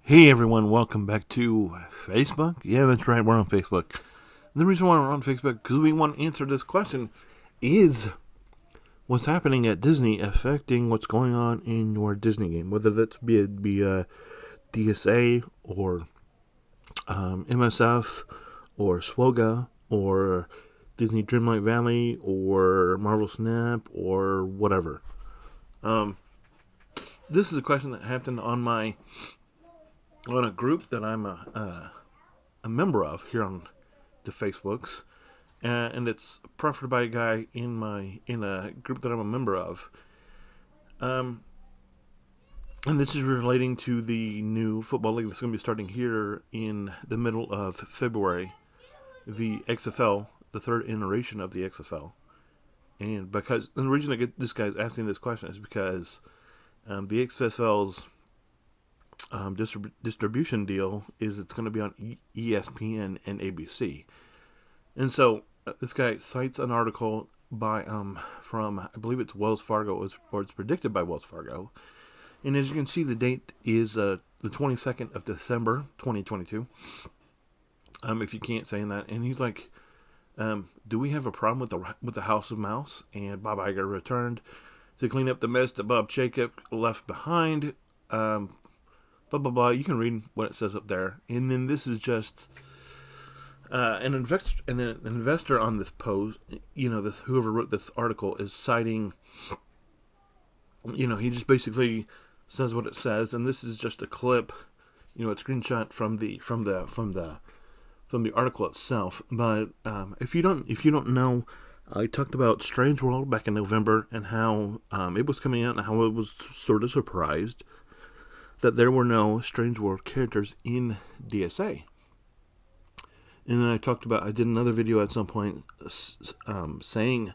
Hey everyone, welcome back to Facebook. Yeah, that's right, we're on Facebook. And the reason why we're on Facebook because we want to answer this question: Is what's happening at Disney affecting what's going on in your Disney game? Whether that's be a DSA or MSF or SWOGA or Disney Dreamlight Valley or Marvel Snap or whatever. Um, this is a question that happened on a group that I'm a member of here on the Facebooks, and it's proffered by a guy in a group that I'm a member of. Um, and this is relating to the new football league that's going to be starting here in the middle of February, the XFL, the third iteration of the XFL. And the reason I get this guy's asking this question is because the XFL's distribution deal is it's going to be on ESPN and ABC. And so this guy cites an article by from I believe it's Wells Fargo, or it's predicted by Wells Fargo. And as you can see, the date is the 22nd of December, 2022. If you can't say that, and he's like, "Do we have a problem with the House of Mouse?" And Bob Iger returned to clean up the mess that Bob Jacob left behind. Blah blah blah. You can read what it says up there, and then this is just an investor on this post. This whoever wrote this article is citing. He just basically says what it says, and this is just a clip. A screenshot from the article itself. But if you don't know, I talked about Strange World back in November and how it was coming out and how it was sort of surprised that there were no Strange World characters in DSA. And then I did another video at some point saying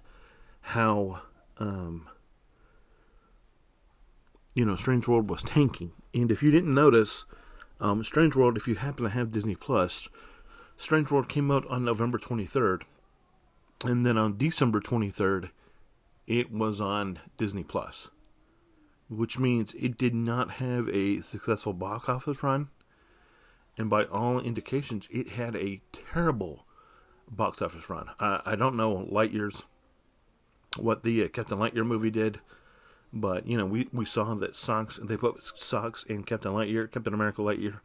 how, Strange World was tanking. And if you didn't notice, Strange World, if you happen to have Disney Plus, Strange World came out on November 23rd. And then on December 23rd, it was on Disney Plus, which means it did not have a successful box office run. And by all indications, it had a terrible box office run. I don't know what the Captain Lightyear movie did, but we saw that they put Socks in Captain America Lightyear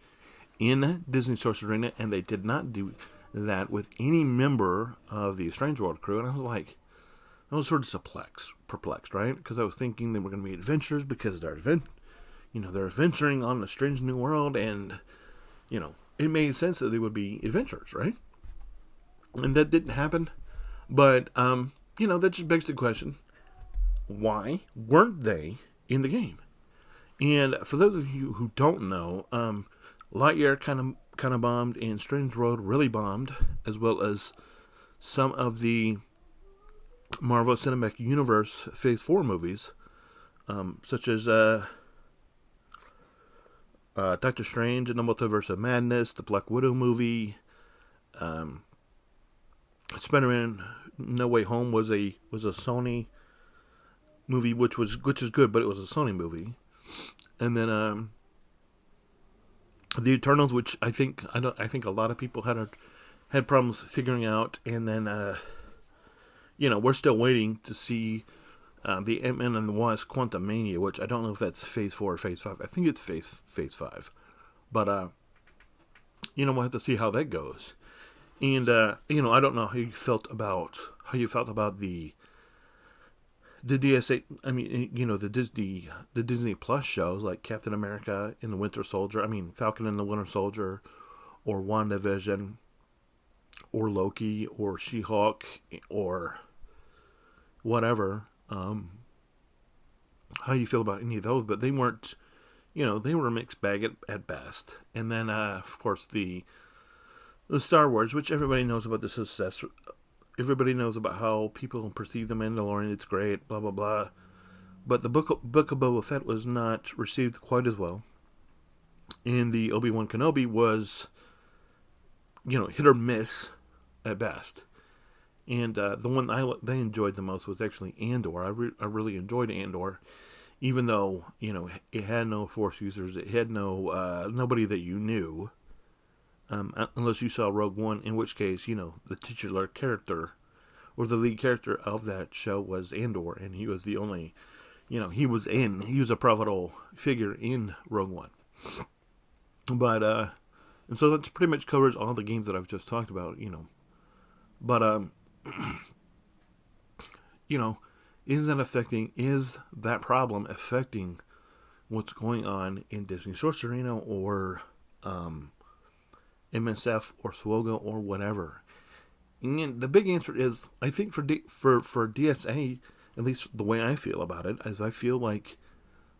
in Disney Sorcery Arena, and they did not do that with any member of the Strange World crew. And I was sort of perplexed, right? Because I was thinking they were going to be adventures because they're adventuring on a strange new world, and it made sense that they would be adventures, right? And that didn't happen. But that just begs the question: why weren't they in the game? And for those of you who don't know, Lightyear kind of bombed, and Strange World really bombed, as well as some of the Marvel Cinematic Universe Phase 4 movies, such as Doctor Strange and the Multiverse of Madness, the Black Widow movie, Spider-Man No Way Home was a Sony movie, which is good, but it was a Sony movie. And then the Eternals, which I think a lot of people had problems figuring out, and then we're still waiting to see the Ant-Man and the Wasp Quantumania, which I don't know if that's Phase 4 or Phase 5. I think it's Phase 5. But, we'll have to see how that goes. And, I don't know how you felt about the DSA, the Disney Plus shows like Captain America and the Winter Soldier, Falcon and the Winter Soldier, or WandaVision, or Loki, or She-Hulk, or whatever. How you feel about any of those, but they weren't, they were a mixed bag at best. And then, of course, the Star Wars, which everybody knows about the success. Everybody knows about how people perceive the Mandalorian. It's great, blah, blah, blah. But the book of Boba Fett was not received quite as well. And the Obi-Wan Kenobi was, hit or miss at best. And the one I enjoyed the most was actually Andor. I really enjoyed Andor. even though, it had no Force users, it had nobody that you knew, unless you saw Rogue One, in which case, the titular character or the lead character of that show was Andor, and he was the only, he was a pivotal figure in Rogue One. But, and so that pretty much covers all the games that I've just talked about, But, is that problem affecting what's going on in Disney Source Arena or MSF or SWOGA or whatever? And the big answer is, I think for DSA, at least the way I feel about it, is I feel like,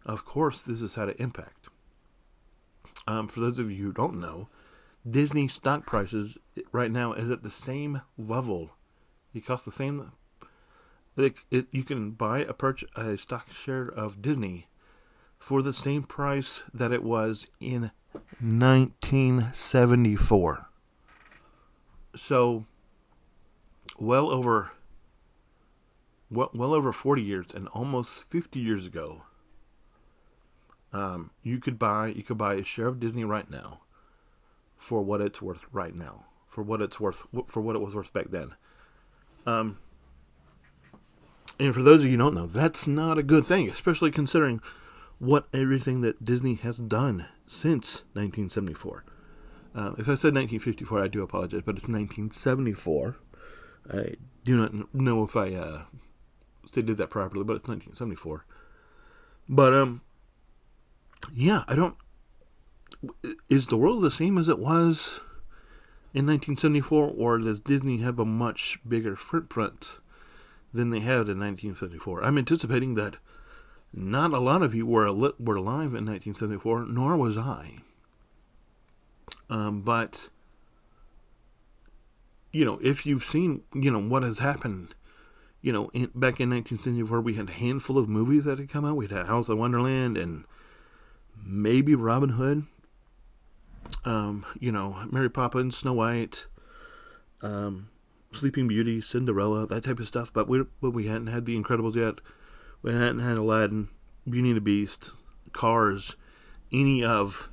of course, this has had an impact. For those of you who don't know, Disney stock prices right now is at the same level. It costs the same. You can buy a stock share of Disney for the same price that it was in 1974. So, well over 40 years and almost 50 years ago, you could buy a share of Disney right now for what it's worth right now, for what it was worth back then. And for those of you who don't know, that's not a good thing, especially considering what everything that Disney has done since 1974. If I said 1954, I do apologize, but it's 1974. I do not know if I stated that properly, but it's 1974. But, yeah, is the world the same as it was in 1974, or does Disney have a much bigger footprint than they had in 1974? I'm anticipating that not a lot of you were alive in 1974, nor was I. But, if you've seen, what has happened, back in 1974, we had a handful of movies that had come out. We had House of Wonderland and maybe Robin Hood, Mary Poppins, Snow White, Sleeping Beauty, Cinderella, that type of stuff. But we hadn't had The Incredibles yet. We hadn't had Aladdin, Beauty and the Beast, Cars, any of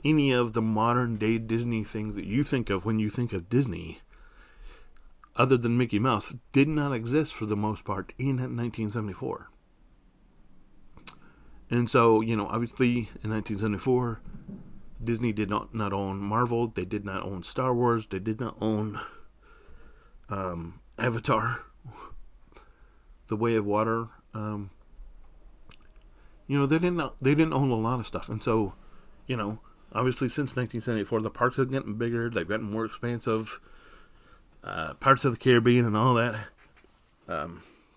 the modern day Disney things that you think of when you think of Disney, other than Mickey Mouse, did not exist for the most part in 1974. And so, obviously in 1974, Disney did not own Marvel, they did not own Star Wars, they did not own Avatar, The Way of Water. They didn't own a lot of stuff. And so, obviously since 1974, the parks have gotten bigger, they've gotten more expansive. Parts of the Caribbean and all that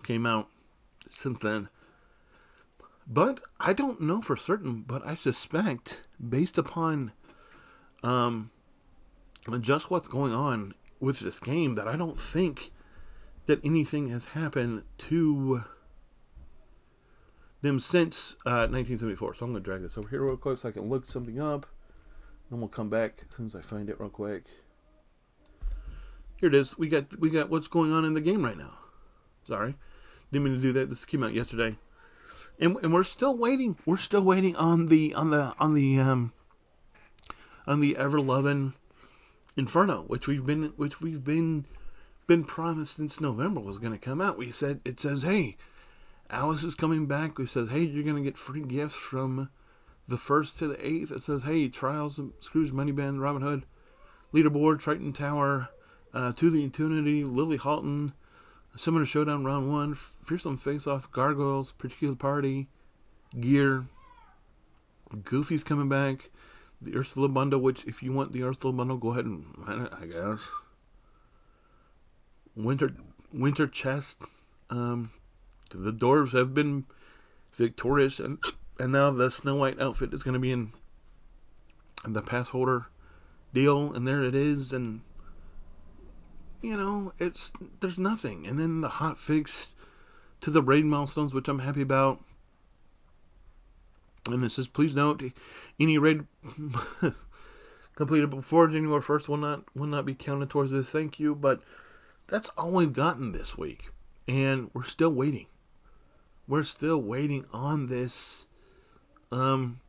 came out since then. But I don't know for certain, but I suspect, based upon just what's going on with this game, that I don't think that anything has happened to them since 1974. So I'm going to drag this over here real quick so I can look something up. And we'll come back as soon as I find it real quick. Here it is. We got what's going on in the game right now. Sorry, didn't mean to do that. This came out yesterday, and we're still waiting. We're still waiting on the ever-loving Inferno, which we've been promised since November was going to come out. It says, hey, Alice is coming back. It says, hey, you're going to get free gifts from the 1st to the 8th. It says, hey, Trials of Scrooge, Moneyband, Robin Hood, Leaderboard, Triton Tower, To the Eternity, Lily Halton, Summoner Showdown Round 1, Fearsome Face-Off, Gargoyles, Particular Party, Gear, Goofy's coming back, the Ursula Bundle, which if you want the Ursula Bundle, go ahead and rent it, I guess. Winter Chest, the dwarves have been victorious, and now the Snow White outfit is going to be in the pass holder deal, and there it is, and there's nothing. And then the hot fix to the raid milestones, which I'm happy about. And it says, please note, any raid completed before January 1st will not be counted towards this. Thank you. But that's all we've gotten this week. And we're still waiting. we're still waiting on this, on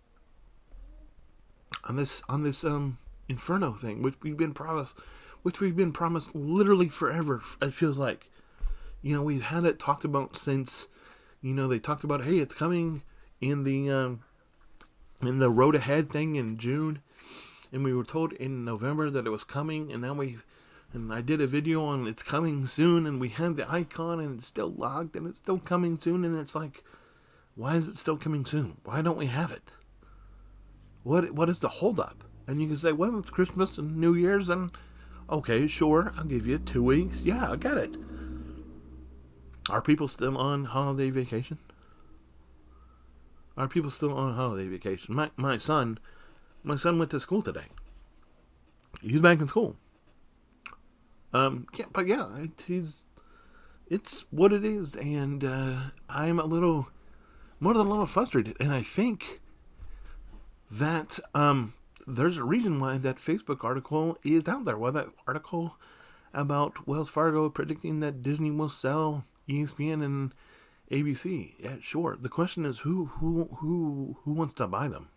this Inferno thing, which we've been promised literally forever. It feels like, we've had it talked about since, they talked about, hey, it's coming in the Road Ahead thing in June, and we were told in November that it was coming, and now and I did a video on it's coming soon, and we had the icon, and it's still logged, and it's still coming soon, and it's like, why is it still coming soon? Why don't we have it? What is the holdup? And you can say, well, it's Christmas and New Year's, and okay, sure, I'll give you 2 weeks. Yeah, I get it. Are people still on holiday vacation? Are people still on holiday vacation? My son went to school today. He's back in school. It's what it is, and I'm more than a little frustrated, and I think that there's a reason why that Facebook article is out there. Why that article about Wells Fargo predicting that Disney will sell ESPN and ABC. Yeah, sure. The question is who wants to buy them?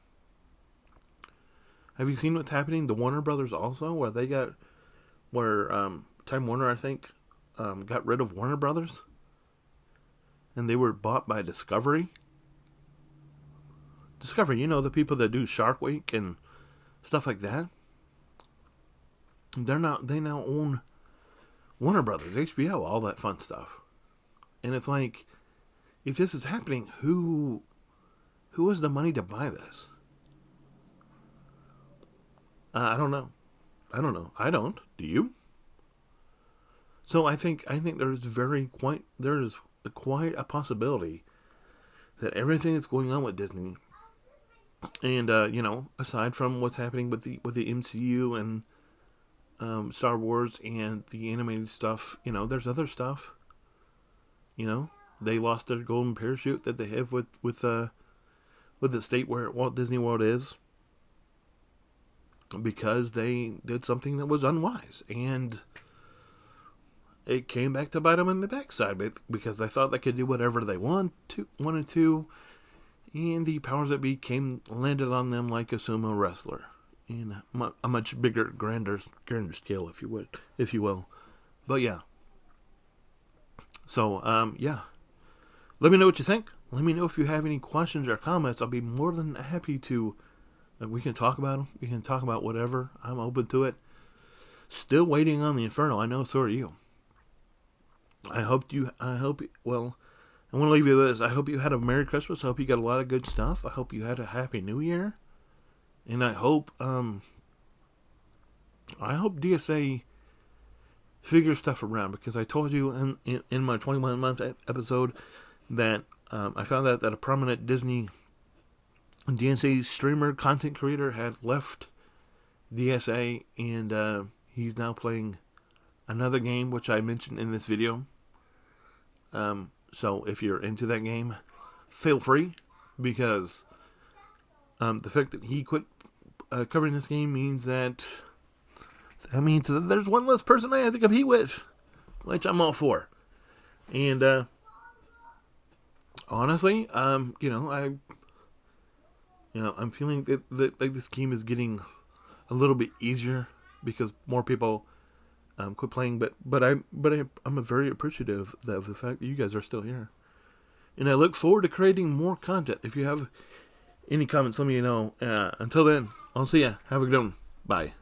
Have you seen what's happening to Warner Brothers also, where Time Warner, I think, got rid of Warner Brothers, and they were bought by Discovery. Discovery, the people that do Shark Week and stuff like that. They now own Warner Brothers, HBO, all that fun stuff. And it's like, if this is happening, who has the money to buy this? I don't know. I don't. Do you? So I think there's quite a possibility that everything that's going on with Disney, and aside from what's happening with the MCU and Star Wars and the animated stuff, there's other stuff. They lost their golden parachute that they have with the state where Walt Disney World is, because they did something that was unwise, and it came back to bite them in the backside, because they thought they could do whatever they wanted to, and the powers that be landed on them like a sumo wrestler in a much bigger, grander scale, if you will. But yeah. So yeah. Let me know what you think. Let me know if you have any questions or comments. I'll be more than happy to. We can talk about them. We can talk about whatever. I'm open to it. Still waiting on the Inferno. I know, so are you. Well, I want to leave you with this. I hope you had a Merry Christmas. I hope you got a lot of good stuff. I hope you had a Happy New Year. And I hope DSA figures stuff around, because I told you in my 21-month episode that I found out that a prominent Disney DSA streamer content creator had left DSA, and he's now playing another game, which I mentioned in this video. So if you're into that game, feel free, because the fact that he quit covering this game means that there's one less person I have to compete with, which I'm all for. And honestly, I'm feeling that this game is getting a little bit easier because more people quit playing. But I'm very appreciative of the fact that you guys are still here, and I look forward to creating more content. If you have any comments, let me know. Until then, I'll see ya. Have a good one. Bye.